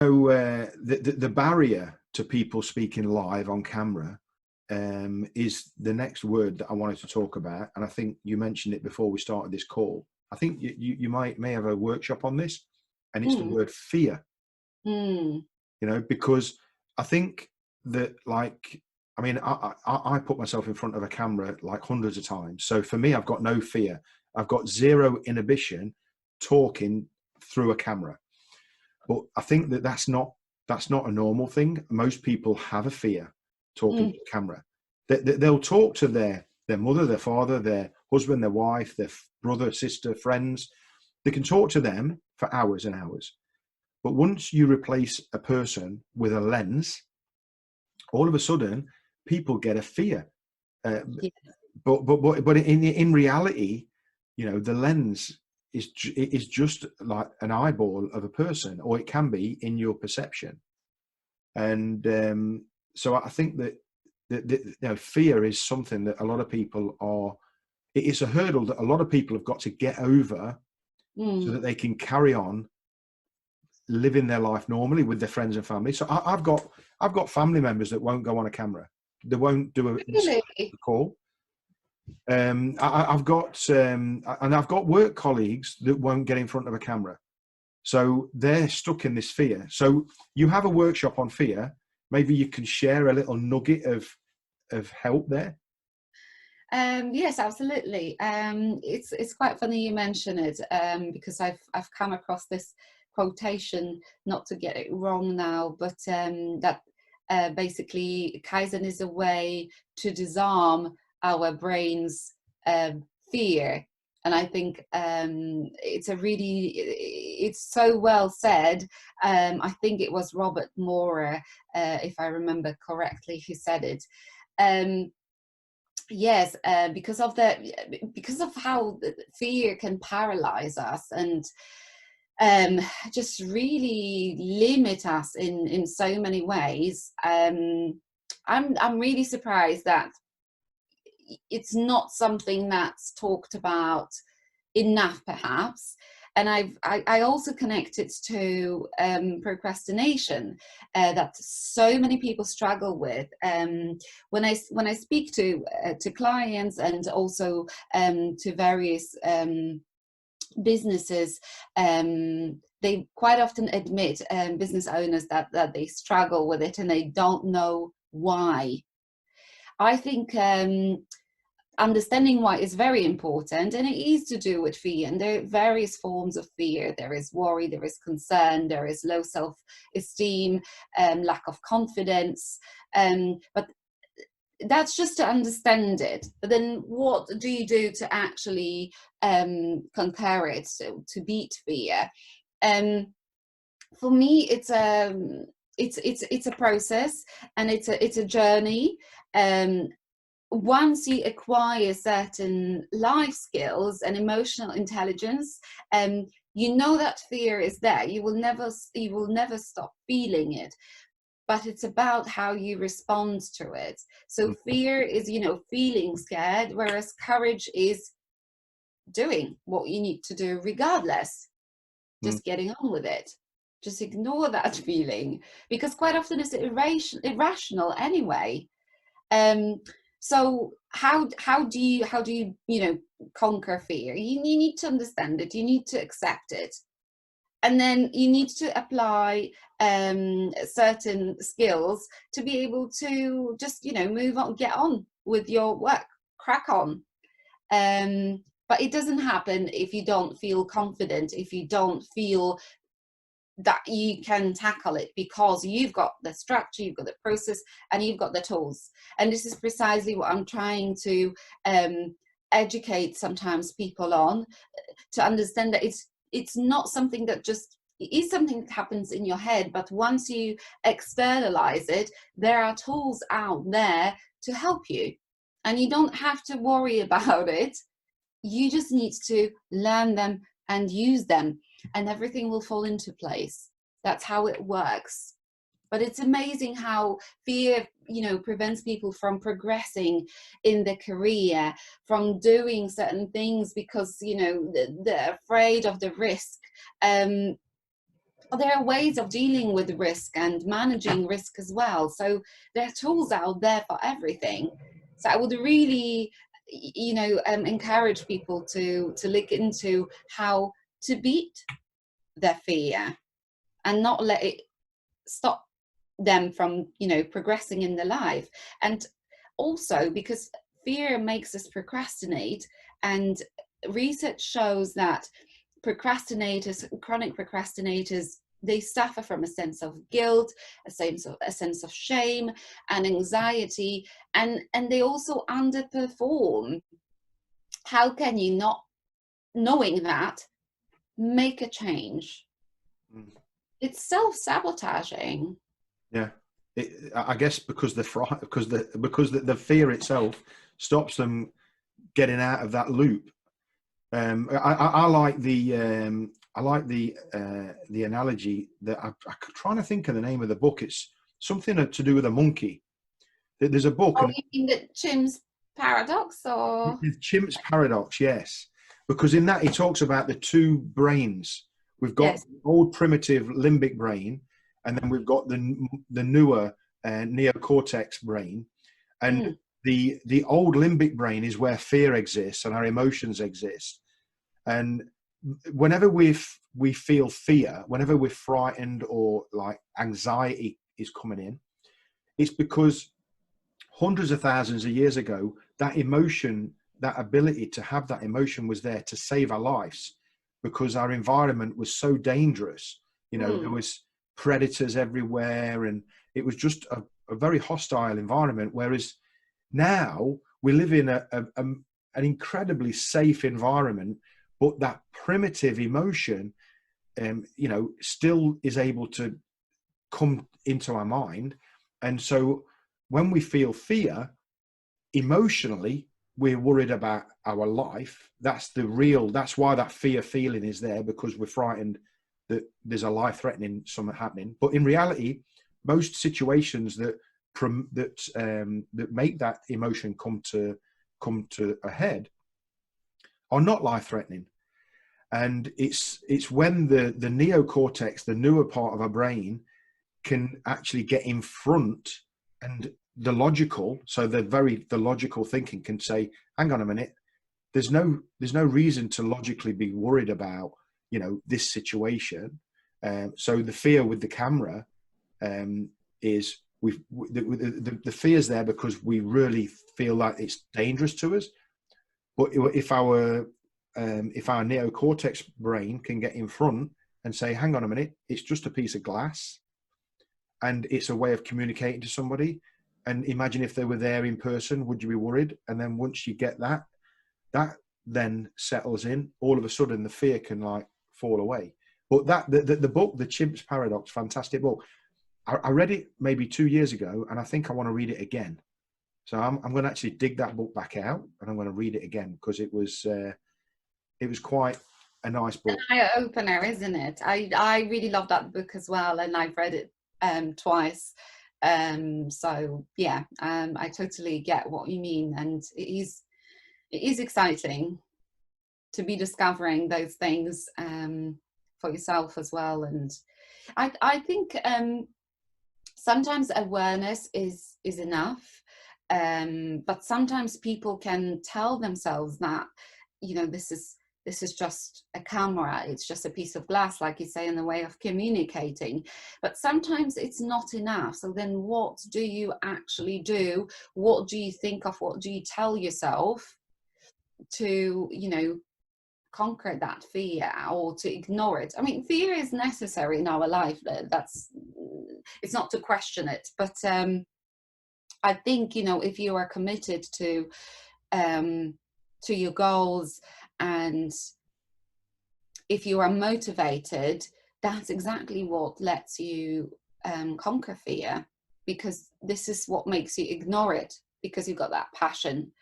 So the barrier to people speaking live on camera is the next word that I wanted to talk about, and I think you mentioned it before we started this call. I think you may have a workshop on this, and it's the Mm, word fear. mm, Because I think that, like, I mean, I put myself in front of a camera like hundreds of times. So for me, I've got no fear. I've got zero inhibition talking through a camera. But I think that that's not a normal thing. Most people have a fear talking mm, to a camera. They'll talk to their mother, their father, their husband, their wife, their brother, sister, friends. They can talk to them for hours and hours. But once you replace a person with a lens, all of a sudden, people get a fear. Uh, yeah. but in reality, the lens is just like an eyeball of a person, or it can be in your perception. And so I think that fear is something that a lot of people are. It's a hurdle that a lot of people have got to get over so Mm. that they can carry on living their life normally with their friends and family. So I've got family members that won't go on a camera. They won't do a Really? call. I've got work colleagues that won't get in front of a camera. So they're stuck in this fear. So you have a workshop on fear. Maybe you can share a little nugget of help there. Yes, absolutely. It's quite funny you mention it, because I've come across this quotation, not to get it wrong now, but that basically Kaizen is a way to disarm our brain's fear. And I think it's so well said. I think it was Robert Moore, if I remember correctly, who said it. Um, Yes, because of how fear can paralyze us and just really limit us in so many ways. I'm really surprised that it's not something that's talked about enough, perhaps. And I also connect it to procrastination, that so many people struggle with. When I speak to clients and also to various businesses, they quite often admit, business owners, that they struggle with it and they don't know why. I think understanding why is very important, and it is to do with fear, and there are various forms of fear. There is worry, there is concern, there is low self-esteem, lack of confidence, but that's just to understand it. But then what do you do to actually conquer it, to beat fear? For me, it's a process, and it's a journey. um, Once you acquire certain life skills and emotional intelligence, you know that fear is there. You will never stop feeling it, but it's about how you respond to it. So fear is, feeling scared, whereas courage is doing what you need to do regardless, Mm. just getting on with it. Just ignore that feeling, because quite often it's irrational anyway. um so how do you conquer fear? You need to understand it, you need to accept it, and then you need to apply certain skills to be able to just move on, get on with your work, crack on. But it doesn't happen if you don't feel confident, if you don't feel that you can tackle it, because you've got the structure, you've got the process, and you've got the tools. And this is precisely what I'm trying to educate sometimes people on, to understand that it's not something that just, it is something that happens in your head, but once you externalize it, there are tools out there to help you, and you don't have to worry about it. You just need to learn them and use them, and everything will fall into place. That's how it works. But it's amazing how fear, prevents people from progressing in their career, from doing certain things, because they're afraid of the risk. there are ways of dealing with risk and managing risk as well. So there are tools out there for everything. So I would really, encourage people to look into how to beat their fear and not let it stop them from, progressing in their life. And also because fear makes us procrastinate, and research shows that chronic procrastinators, they suffer from a sense of guilt, a sense of shame and anxiety, and they also underperform. How can you not, knowing that, make a change? It's self-sabotaging. Yeah, I guess because the fear itself stops them getting out of that loop. I like the analogy that I'm trying to think of the name of the book. It's something to do with a monkey. There's a book. Oh, you mean the Chimps paradox, or The Chimp's paradox? Yes, because in that he talks about the two brains. We've got yes. the old primitive limbic brain, and then we've got the newer neocortex brain, and the old limbic brain is where fear exists and our emotions exist. And whenever we feel fear, whenever we're frightened or like anxiety is coming in, it's because hundreds of thousands of years ago, that emotion, that ability to have that emotion was there to save our lives, because our environment was so dangerous. There was predators everywhere, and it was just a very hostile environment. Whereas now we live in an incredibly safe environment, but that primitive emotion, still is able to come into our mind. And so when we feel fear, emotionally, we're worried about our life. That's why that fear feeling is there, because we're frightened that there's a life-threatening something happening. But in reality, most situations that make that emotion come to a head are not life-threatening. And it's when the neocortex, the newer part of our brain, can actually get in front, and the logical thinking can say, hang on a minute, there's no reason to logically be worried about this situation. So the fear with the camera is the fear's there because we really feel like it's dangerous to us. But if our neocortex brain can get in front and say, hang on a minute, it's just a piece of glass, and it's a way of communicating to somebody. And imagine if they were there in person, would you be worried? And then once you get that then settles in, all of a sudden the fear can like fall away. But the book, The Chimp's Paradox, fantastic book. I read it maybe 2 years ago, and I think I want to read it again. So I'm going to actually dig that book back out, and I'm going to read it again, because it was quite a nice book. An eye-opener, isn't it? I really love that book as well, and I've read it twice. So yeah, I totally get what you mean, and it is exciting to be discovering those things for yourself as well. And I think sometimes awareness is enough, but sometimes people can tell themselves that this is just a camera, it's just a piece of glass, like you say, in the way of communicating. But sometimes it's not enough. So then what do you actually do? What do you think of? What do you tell yourself to, conquer that fear, or to ignore it? I mean, fear is necessary in our life. It's not to question it, but I think, if you are committed to your goals, and if you are motivated, that's exactly what lets you conquer fear, because this is what makes you ignore it, because you've got that passion